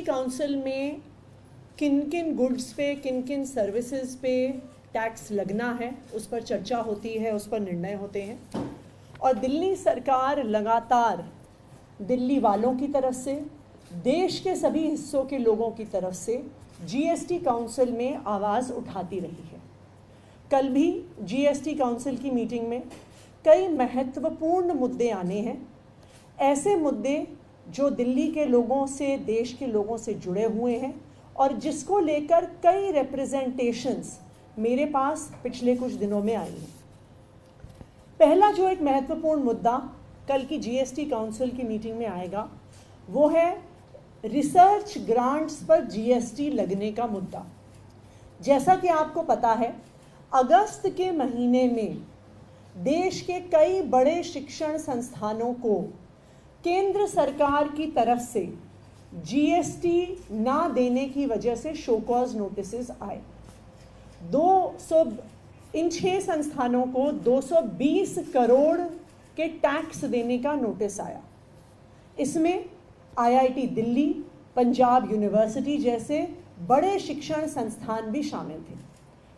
Council में किन किन गुड्स पे, किन किन सर्विसेज पे टैक्स लगना है, उस पर चर्चा होती है, उस पर निर्णय होते हैं। और दिल्ली सरकार लगातार दिल्ली वालों की तरफ से, देश के सभी हिस्सों के लोगों की तरफ से जीएसटी काउंसिल में आवाज़ उठाती रही है। कल भी जीएसटी काउंसिल की मीटिंग में कई महत्वपूर्ण मुद्दे आने हैं, ऐसे मुद्दे जो दिल्ली के लोगों से, देश के लोगों से जुड़े हुए हैं और जिसको लेकर कई रिप्रेजेंटेशंस मेरे पास पिछले कुछ दिनों में आई हैं। पहला जो एक महत्वपूर्ण मुद्दा कल की जीएसटी काउंसिल की मीटिंग में आएगा वो है रिसर्च ग्रांट्स पर जीएसटी लगने का मुद्दा। जैसा कि आपको पता है, अगस्त के महीने में देश के कई बड़े शिक्षण संस्थानों को केंद्र सरकार की तरफ से जीएसटी ना देने की वजह से शो कॉज नोटिसेस आए। इन 6 संस्थानों को 220 करोड़ के टैक्स देने का नोटिस आया। इसमें आईआईटी दिल्ली, पंजाब यूनिवर्सिटी जैसे बड़े शिक्षण संस्थान भी शामिल थे।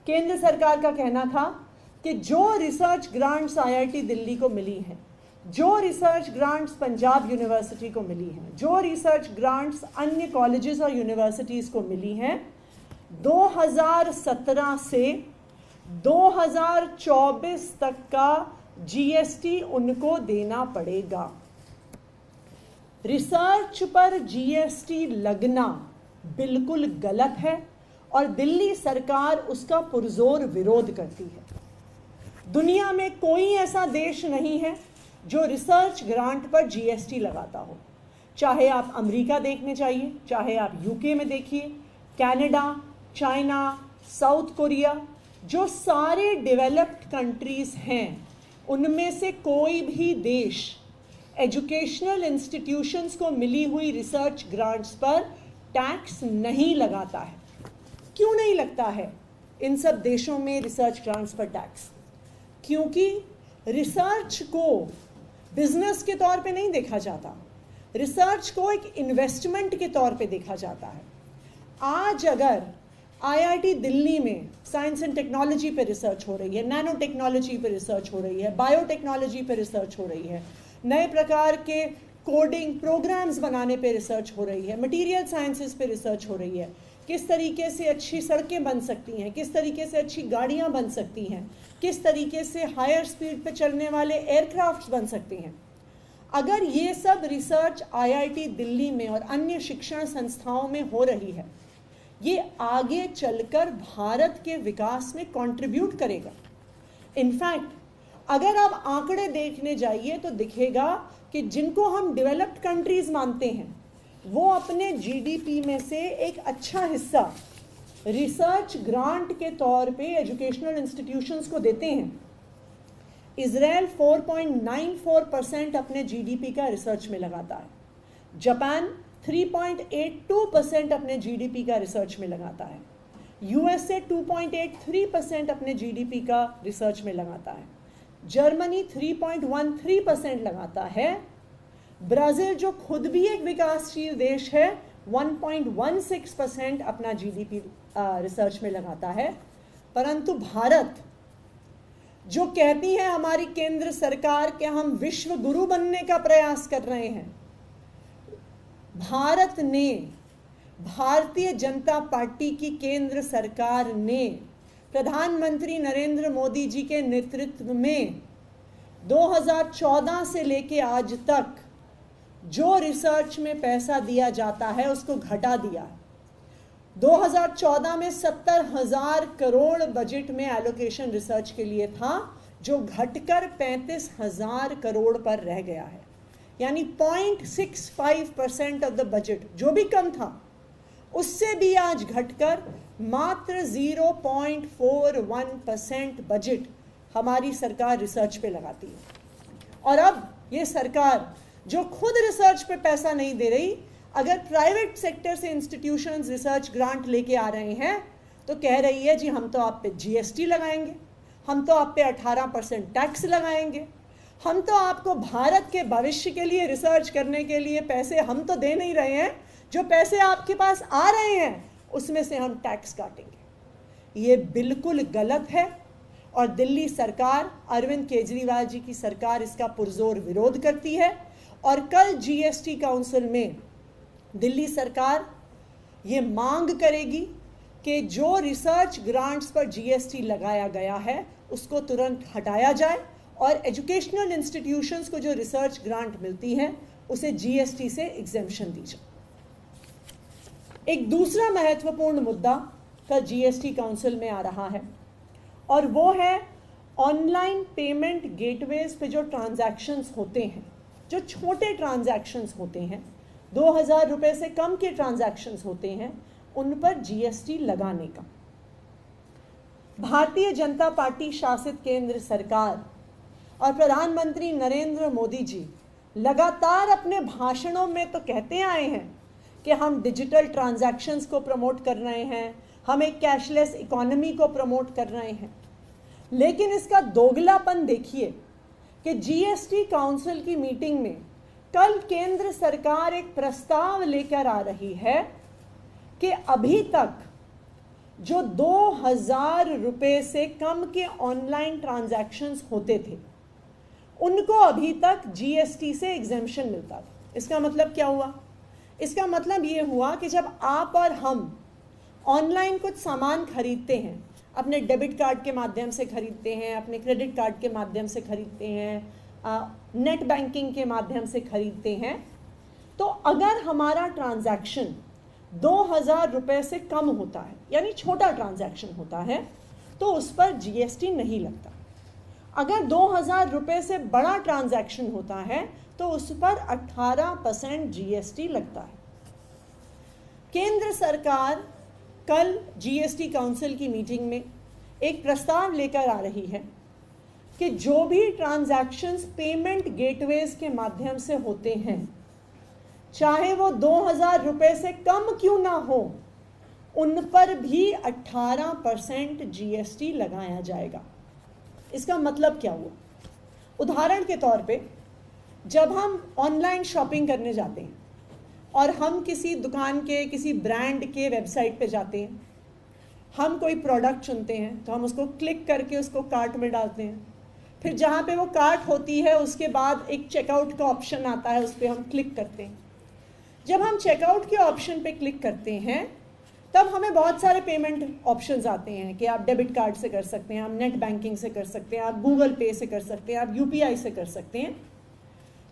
केंद्र सरकार का कहना था कि जो रिसर्च ग्रांट्स आईआईटी दिल्ली को मिली हैं, जो रिसर्च ग्रांट्स पंजाब यूनिवर्सिटी को मिली हैं, जो रिसर्च ग्रांट्स अन्य कॉलेजेस और यूनिवर्सिटीज़ को मिली हैं, 2017 से 2024 तक का जीएसटी उनको देना पड़ेगा। रिसर्च पर जीएसटी लगना बिल्कुल गलत है और दिल्ली सरकार उसका पुरजोर विरोध करती है। दुनिया में कोई ऐसा देश नहीं है जो रिसर्च ग्रांट पर जीएसटी लगाता हो। चाहे आप अमेरिका देखने जाइए, चाहे आप यूके में देखिए, कनाडा, चाइना, साउथ कोरिया, जो सारे डेवलप्ड कंट्रीज़ हैं, उनमें से कोई भी देश एजुकेशनल इंस्टीट्यूशंस को मिली हुई रिसर्च ग्रांट्स पर टैक्स नहीं लगाता है। क्यों नहीं लगता है इन सब देशों में रिसर्च ग्रांट्स पर टैक्स? क्योंकि रिसर्च को बिजनेस के तौर पे नहीं देखा जाता, रिसर्च को एक इन्वेस्टमेंट के तौर पे देखा जाता है। आज अगर आईआईटी दिल्ली में साइंस एंड टेक्नोलॉजी पे रिसर्च हो रही है, नैनो टेक्नोलॉजी पे रिसर्च हो रही है, बायोटेक्नोलॉजी पे रिसर्च हो रही है, नए प्रकार के कोडिंग प्रोग्राम्स बनाने पे रिसर्च हो रही है, मटेरियल साइंसेस पे रिसर्च हो रही है, किस तरीके से अच्छी सड़कें बन सकती हैं, किस तरीके से अच्छी गाड़ियां बन सकती हैं, किस तरीके से हायर स्पीड पे चलने वाले एयरक्राफ्ट्स बन सकते हैं। अगर ये सब रिसर्च आईआईटी दिल्ली में और अन्य शिक्षण संस्थाओं में हो रही है, ये आगे चलकर भारत के विकास में कंट्रीब्यूट करेगा। इनफैक्ट अगर आप आंकड़े देखने जाइए तो दिखेगा कि जिनको हम डेवलप्ड कंट्रीज मानते हैं, वो अपने जीडीपी में से एक अच्छा हिस्सा रिसर्च ग्रांट के तौर पे एजुकेशनल इंस्टीट्यूशंस को देते हैं। इजराइल 4.94% अपने जीडीपी का रिसर्च में लगाता है। जापान 3.82% अपने जीडीपी का रिसर्च में लगाता है। यूएसए 2.83% अपने जीडीपी का रिसर्च में लगाता है। जर्मनी 3.13% लगाता है। ब्राज़ील, जो खुद भी एक विकासशील देश है, 1.16% अपना जीडीपी रिसर्च में लगाता है। परंतु भारत, जो कहती है हमारी केंद्र सरकार कि हम विश्व गुरु बनने का प्रयास कर रहे हैं, भारत ने, भारतीय जनता पार्टी की केंद्र सरकार ने प्रधानमंत्री नरेंद्र मोदी जी के नेतृत्व में 2014 से लेके आज तक जो रिसर्च में पैसा दिया जाता है उसको घटा दिया। 2014 में 70,000 करोड़ बजट में एलोकेशन रिसर्च के लिए था, जो घटकर 35,000 करोड़ पर रह गया है। यानी 0.65% ऑफ द बजट, जो भी कम था, उससे भी आज घटकर मात्र 0.41% बजट हमारी सरकार रिसर्च पे लगाती है। और अब ये सरकार जो खुद रिसर्च पे पैसा नहीं दे रही, अगर प्राइवेट सेक्टर से इंस्टीट्यूशंस रिसर्च ग्रांट लेके आ रहे हैं तो कह रही है जी हम तो आप पे जीएसटी लगाएंगे, हम तो आप पे 18% टैक्स लगाएंगे, हम तो आपको भारत के भविष्य के लिए रिसर्च करने के लिए पैसे हम तो दे नहीं रहे हैं, जो पैसे आपके पास आ रहे हैं उसमें से हम टैक्स काटेंगे। ये बिल्कुल गलत है और दिल्ली सरकार, अरविंद केजरीवाल जी की सरकार इसका पुरजोर विरोध करती है। और कल जीएसटी काउंसिल में दिल्ली सरकार ये मांग करेगी कि जो रिसर्च ग्रांट्स पर जीएसटी लगाया गया है उसको तुरंत हटाया जाए और एजुकेशनल इंस्टीट्यूशंस को जो रिसर्च ग्रांट मिलती है उसे जीएसटी से एग्जेम्पशन दी जाए। एक दूसरा महत्वपूर्ण मुद्दा कल जीएसटी काउंसिल में आ रहा है और वो है ऑनलाइन पेमेंट गेटवेज पे जो ट्रांजैक्शंस होते हैं, जो छोटे ट्रांजैक्शंस होते हैं, 2000 रुपए से कम के ट्रांजैक्शंस होते हैं, उन पर जीएसटी लगाने का। भारतीय जनता पार्टी शासित केंद्र सरकार और प्रधानमंत्री नरेंद्र मोदी जी लगातार अपने भाषणों में तो कहते आए हैं कि हम डिजिटल ट्रांजैक्शंस को प्रमोट कर रहे हैं, हम एक कैशलेस इकोनॉमी को प्रमोट कर रहे हैं, लेकिन इसका दोगलापन देखिए कि जीएसटी काउंसिल की मीटिंग में कल केंद्र सरकार एक प्रस्ताव लेकर आ रही है कि अभी तक जो 2000 रुपए से कम के ऑनलाइन ट्रांजैक्शंस होते थे उनको अभी तक जीएसटी से एग्जेम्पशन मिलता था। इसका मतलब क्या हुआ? इसका मतलब ये हुआ कि जब आप और हम ऑनलाइन कुछ सामान खरीदते हैं, अपने डेबिट कार्ड के माध्यम से खरीदते हैं, अपने क्रेडिट कार्ड के माध्यम से खरीदते हैं, नेट बैंकिंग के माध्यम से खरीदते हैं, तो अगर हमारा ट्रांजैक्शन 2000 रुपए से कम होता है, यानी छोटा ट्रांजैक्शन होता है, तो उस पर जीएसटी नहीं लगता। अगर 2000 रुपए से बड़ा ट्रांजैक्शन होता है तो उस पर 18% जीएसटी लगता है। केंद्र सरकार कल जीएसटी काउंसिल की मीटिंग में एक प्रस्ताव लेकर आ रही है कि जो भी ट्रांजैक्शंस पेमेंट गेटवेज के माध्यम से होते हैं, चाहे वो 2000 रुपए से कम क्यों ना हो, उन पर भी 18% जीएसटी लगाया जाएगा। इसका मतलब क्या हुआ? उदाहरण के तौर पे जब हम ऑनलाइन शॉपिंग करने जाते हैं और हम किसी दुकान के, किसी ब्रांड के वेबसाइट पे जाते हैं, हम कोई प्रोडक्ट चुनते हैं तो हम उसको क्लिक करके उसको कार्ट में डालते हैं। फिर जहाँ पे वो कार्ट होती है उसके बाद एक चेकआउट का ऑप्शन आता है, उस पर हम क्लिक करते हैं। जब हम चेकआउट के ऑप्शन पे क्लिक करते हैं तब हमें बहुत सारे पेमेंट ऑप्शंस आते हैं कि आप डेबिट कार्ड से कर सकते हैं, आप नेट बैंकिंग से कर सकते हैं, आप गूगल पे से कर सकते हैं, आप यूपीआई से कर सकते हैं।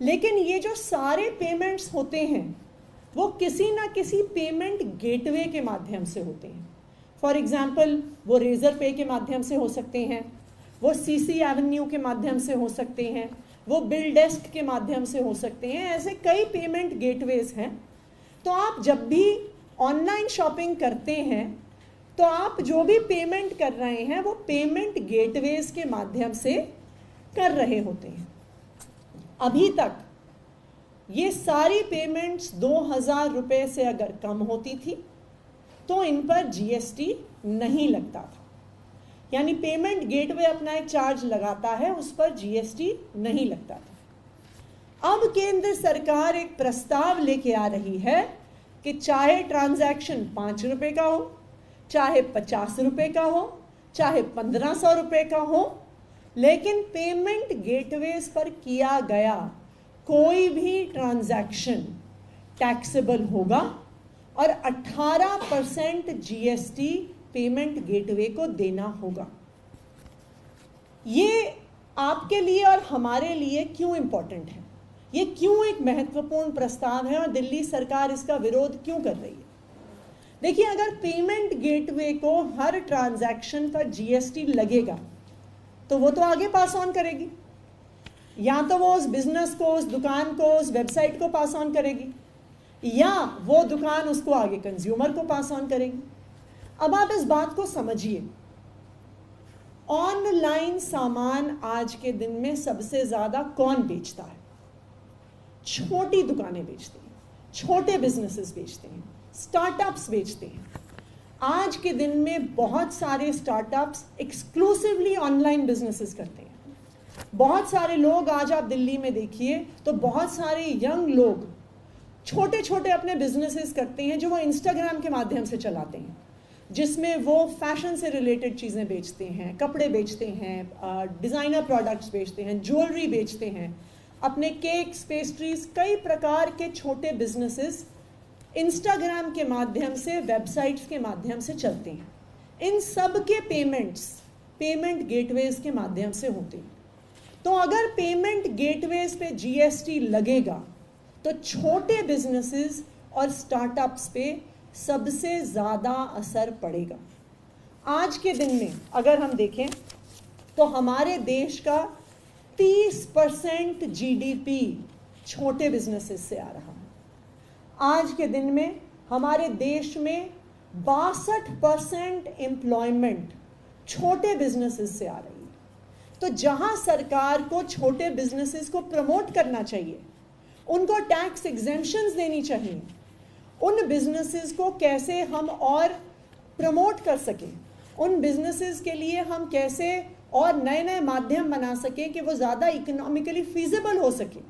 लेकिन ये जो सारे पेमेंट्स होते हैं वो किसी ना किसी पेमेंट गेटवे के माध्यम से होते हैं। फॉर एग्जाम्पल, वो रेजर पे के माध्यम से हो सकते हैं, वो सीसी एवेन्यू के माध्यम से हो सकते हैं, वो बिल डेस्क के माध्यम से हो सकते हैं। ऐसे कई पेमेंट गेटवेज हैं। तो आप जब भी ऑनलाइन शॉपिंग करते हैं तो आप जो भी पेमेंट कर रहे हैं वो पेमेंट गेटवेज के माध्यम से कर रहे होते हैं। अभी तक ये सारी पेमेंट्स 2000 रुपए से अगर कम होती थी तो इन पर जीएसटी नहीं लगता था, यानी पेमेंट गेटवे अपना एक चार्ज लगाता है, उस पर जीएसटी नहीं लगता था। अब केंद्र सरकार एक प्रस्ताव लेके आ रही है कि चाहे ट्रांजैक्शन 5 रुपए का हो, चाहे 50 रुपए का हो, चाहे 1500 रुपए का हो, लेकिन पेमेंट गेटवेज पर किया गया कोई भी ट्रांजैक्शन टैक्सेबल होगा और 18% जीएसटी पेमेंट गेटवे को देना होगा। ये आपके लिए और हमारे लिए क्यों इंपॉर्टेंट है? ये क्यों एक महत्वपूर्ण प्रस्ताव है और दिल्ली सरकार इसका विरोध क्यों कर रही है? देखिए, अगर पेमेंट गेटवे को हर ट्रांजैक्शन पर जीएसटी लगेगा तो वो तो आगे पास ऑन करेगी, या तो वो उस बिजनेस को, उस दुकान को, उस वेबसाइट को पास ऑन करेगी, या वो दुकान उसको आगे कंज्यूमर को पास ऑन करेगी। अब आप इस बात को समझिए, ऑनलाइन सामान आज के दिन में सबसे ज्यादा कौन बेचता है? छोटी दुकानें बेचती हैं, छोटे बिजनेसेस बेचते हैं, स्टार्टअप्स बेचते हैं। आज के दिन में बहुत सारे स्टार्टअप्स एक्सक्लूसिवली ऑनलाइन बिजनेसेस करते हैं। बहुत सारे लोग, आज आप दिल्ली में देखिए तो बहुत सारे यंग लोग छोटे छोटे अपने बिजनेसेस करते हैं जो वो इंस्टाग्राम के माध्यम से चलाते हैं, जिसमें वो फैशन से रिलेटेड चीज़ें बेचते हैं, कपड़े बेचते हैं, डिज़ाइनर प्रोडक्ट्स बेचते हैं, ज्वेलरी बेचते हैं, अपने केक्स, पेस्ट्रीज, कई प्रकार के छोटे बिजनेसेस इंस्टाग्राम के माध्यम से, वेबसाइट्स के माध्यम से चलते हैं। इन सब के पेमेंट गेटवेज के माध्यम से होते हैं। तो अगर पेमेंट गेटवेज पे जीएसटी लगेगा तो छोटे बिजनेसेस और स्टार्टअप्स पे सबसे ज़्यादा असर पड़ेगा। आज के दिन में अगर हम देखें तो हमारे देश का 30% जीडीपी छोटे बिजनेसेस से आ रहा है। आज के दिन में हमारे देश में 62% एम्प्लॉयमेंट छोटे बिजनेसेस से आ रही है। तो जहां सरकार को छोटे बिजनेसेस को प्रमोट करना चाहिए, उनको टैक्स एग्जेम्पशंस देनी चाहिए, उन बिजनेसेस को कैसे हम और प्रमोट कर सकें, उन बिजनेसेस के लिए हम कैसे और नए नए माध्यम बना सकें कि वो ज़्यादा इकोनॉमिकली फीजिबल हो सके,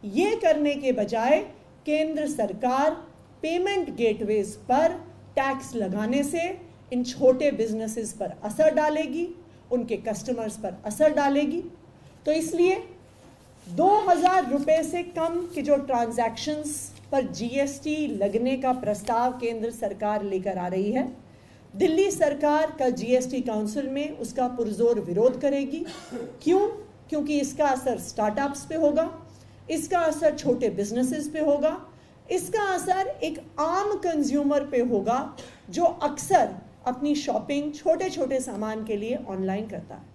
ये करने के बजाय केंद्र सरकार पेमेंट गेटवेज पर टैक्स लगाने से इन छोटे बिजनेसेस पर असर डालेगी, उनके कस्टमर्स पर असर डालेगी। तो इसलिए 2000 रुपये से कम के जो ट्रांजैक्शंस पर जीएसटी लगने का प्रस्ताव केंद्र सरकार लेकर आ रही है, दिल्ली सरकार कल जीएसटी काउंसिल में उसका पुरजोर विरोध करेगी। क्यों? क्योंकि इसका असर स्टार्टअप्स पे होगा, इसका असर छोटे बिजनेसेस पे होगा, इसका असर एक आम कंज्यूमर पे होगा जो अक्सर अपनी शॉपिंग छोटे छोटे सामान के लिए ऑनलाइन करता है।